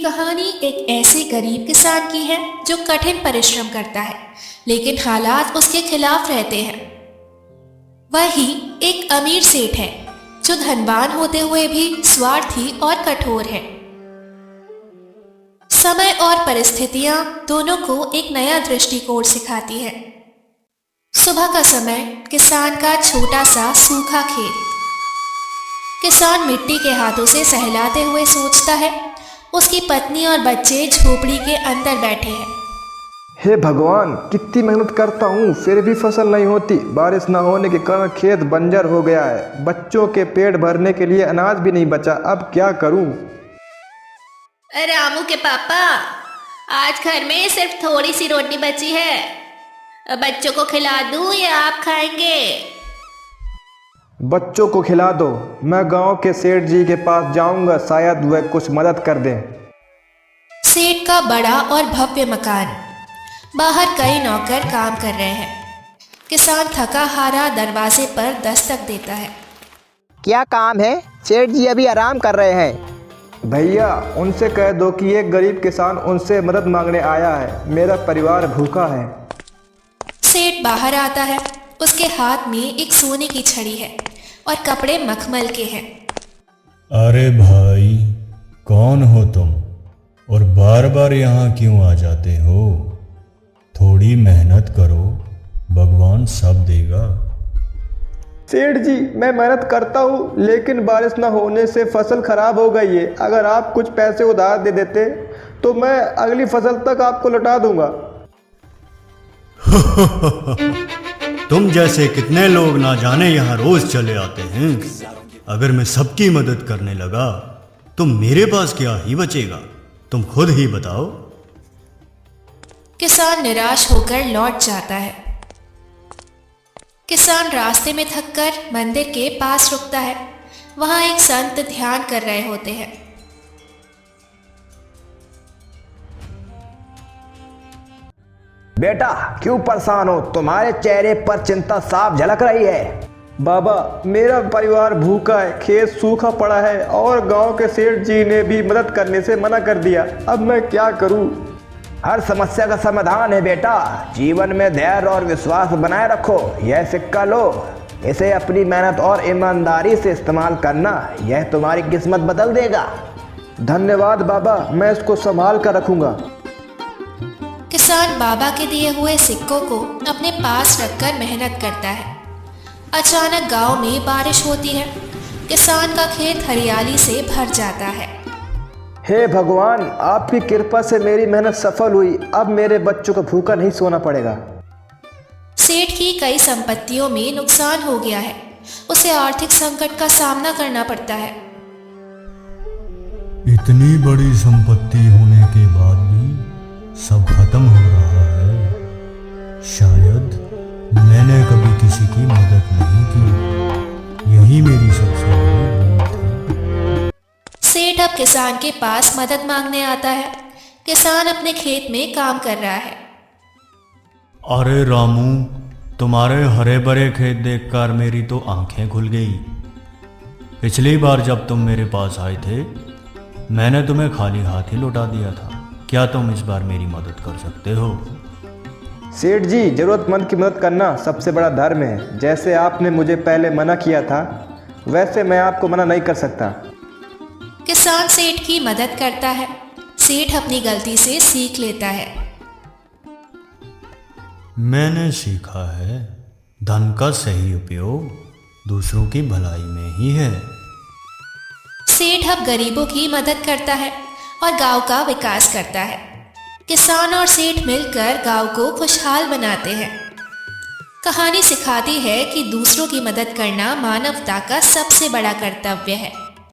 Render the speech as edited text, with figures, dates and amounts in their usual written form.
कहानी एक ऐसे गरीब किसान की है जो कठिन परिश्रम करता है, लेकिन हालात उसके खिलाफ रहते हैं। वही एक अमीर सेठ है जो धनवान होते हुए भी स्वार्थी और कठोर है। समय और परिस्थितियां दोनों को एक नया दृष्टिकोण सिखाती है। सुबह का समय, किसान का छोटा सा सूखा खेत। किसान मिट्टी के हाथों से सहलाते हुए सोचता है, उसकी पत्नी और बच्चे झोपड़ी के अंदर बैठे हैं। हे भगवान, कितनी मेहनत करता हूँ फिर भी फसल नहीं होती। बारिश न होने के कारण खेत बंजर हो गया है। बच्चों के पेट भरने के लिए अनाज भी नहीं बचा। अब क्या करूँ? रामू के पापा, आज घर में सिर्फ थोड़ी सी रोटी बची है। बच्चों को खिला दूं या आप खाएंगे? बच्चों को खिला दो। मैं गांव के सेठ जी के पास जाऊंगा, शायद वह कुछ मदद कर दें। सेठ का बड़ा और भव्य मकान। बाहर कई नौकर काम कर रहे हैं। किसान थका हारा दरवाजे पर दस्तक देता है। क्या काम है? सेठ जी अभी आराम कर रहे हैं। भैया, उनसे कह दो कि एक गरीब किसान उनसे मदद मांगने आया है। मेरा परिवार भूखा है। सेठ बाहर आता है। उसके हाथ में एक सोने की छड़ी है और कपड़े मखमल के हैं। अरे भाई, कौन हो तुम और बार बार यहाँ क्यों आ जाते हो? थोड़ी मेहनत करो, भगवान सब देगा। सेठ जी, मैं मेहनत करता हूँ, लेकिन बारिश न होने से फसल खराब हो गई है। अगर आप कुछ पैसे उधार दे देते तो मैं अगली फसल तक आपको लौटा दूंगा। तुम जैसे कितने लोग ना जाने यहाँ रोज चले आते हैं। अगर मैं सबकी मदद करने लगा तो मेरे पास क्या ही बचेगा? तुम खुद ही बताओ। किसान निराश होकर लौट जाता है। किसान रास्ते में थककर मंदिर के पास रुकता है। वहां एक संत ध्यान कर रहे होते हैं। बेटा, क्यों परेशान हो? तुम्हारे चेहरे पर चिंता साफ झलक रही है। बाबा, मेरा परिवार भूखा है, खेत सूखा पड़ा है और गांव के सेठ जी ने भी मदद करने से मना कर दिया। अब मैं क्या करूं? हर समस्या का समाधान है बेटा। जीवन में धैर्य और विश्वास बनाए रखो। यह सिक्का लो, इसे अपनी मेहनत और ईमानदारी से इस्तेमाल करना। यह तुम्हारी किस्मत बदल देगा। धन्यवाद बाबा, मैं इसको संभाल कर रखूंगा। किसान बाबा के दिए हुए सिक्कों को अपने पास रखकर मेहनत करता है। अचानक गांव में बारिश होती है। किसान का खेत हरियाली से भर जाता है। हे भगवान, आपकी कृपा से मेरी मेहनत सफल हुई। अब मेरे बच्चों को भूखा नहीं सोना पड़ेगा। सेठ की कई संपत्तियों में नुकसान हो गया है। उसे आर्थिक संकट का सामना करना पड़ता है। इतनी बड़ी संपत्ति होने के बाद भी सब खत्म हो रहा है। शायद मैंने कभी किसी की मदद नहीं की। यही मेरी सबसे बड़ी भूल थी। सेठ अब किसान के पास मदद मांगने आता है। किसान अपने खेत में काम कर रहा है। अरे रामू, तुम्हारे हरे भरे खेत देखकर मेरी तो आंखें खुल गई। पिछली बार जब तुम मेरे पास आए थे, मैंने तुम्हें खाली हाथ ही लौटा दिया था। क्या तुम इस बार मेरी मदद कर सकते हो? सेठ जी, जरूरतमंद की मदद करना सबसे बड़ा धर्म है। जैसे आपने मुझे पहले मना किया था, वैसे मैं आपको मना नहीं कर सकता। किसान सेठ की मदद करता है। सेठ अपनी गलती से सीख लेता है। मैंने सीखा है, धन का सही उपयोग दूसरों की भलाई में ही है। सेठ अब गरीबों की मदद करता है और गांव का विकास करता है। किसान और सेठ मिलकर गांव को खुशहाल बनाते हैं। कहानी सिखाती है कि दूसरों की मदद करना मानवता का सबसे बड़ा कर्तव्य है।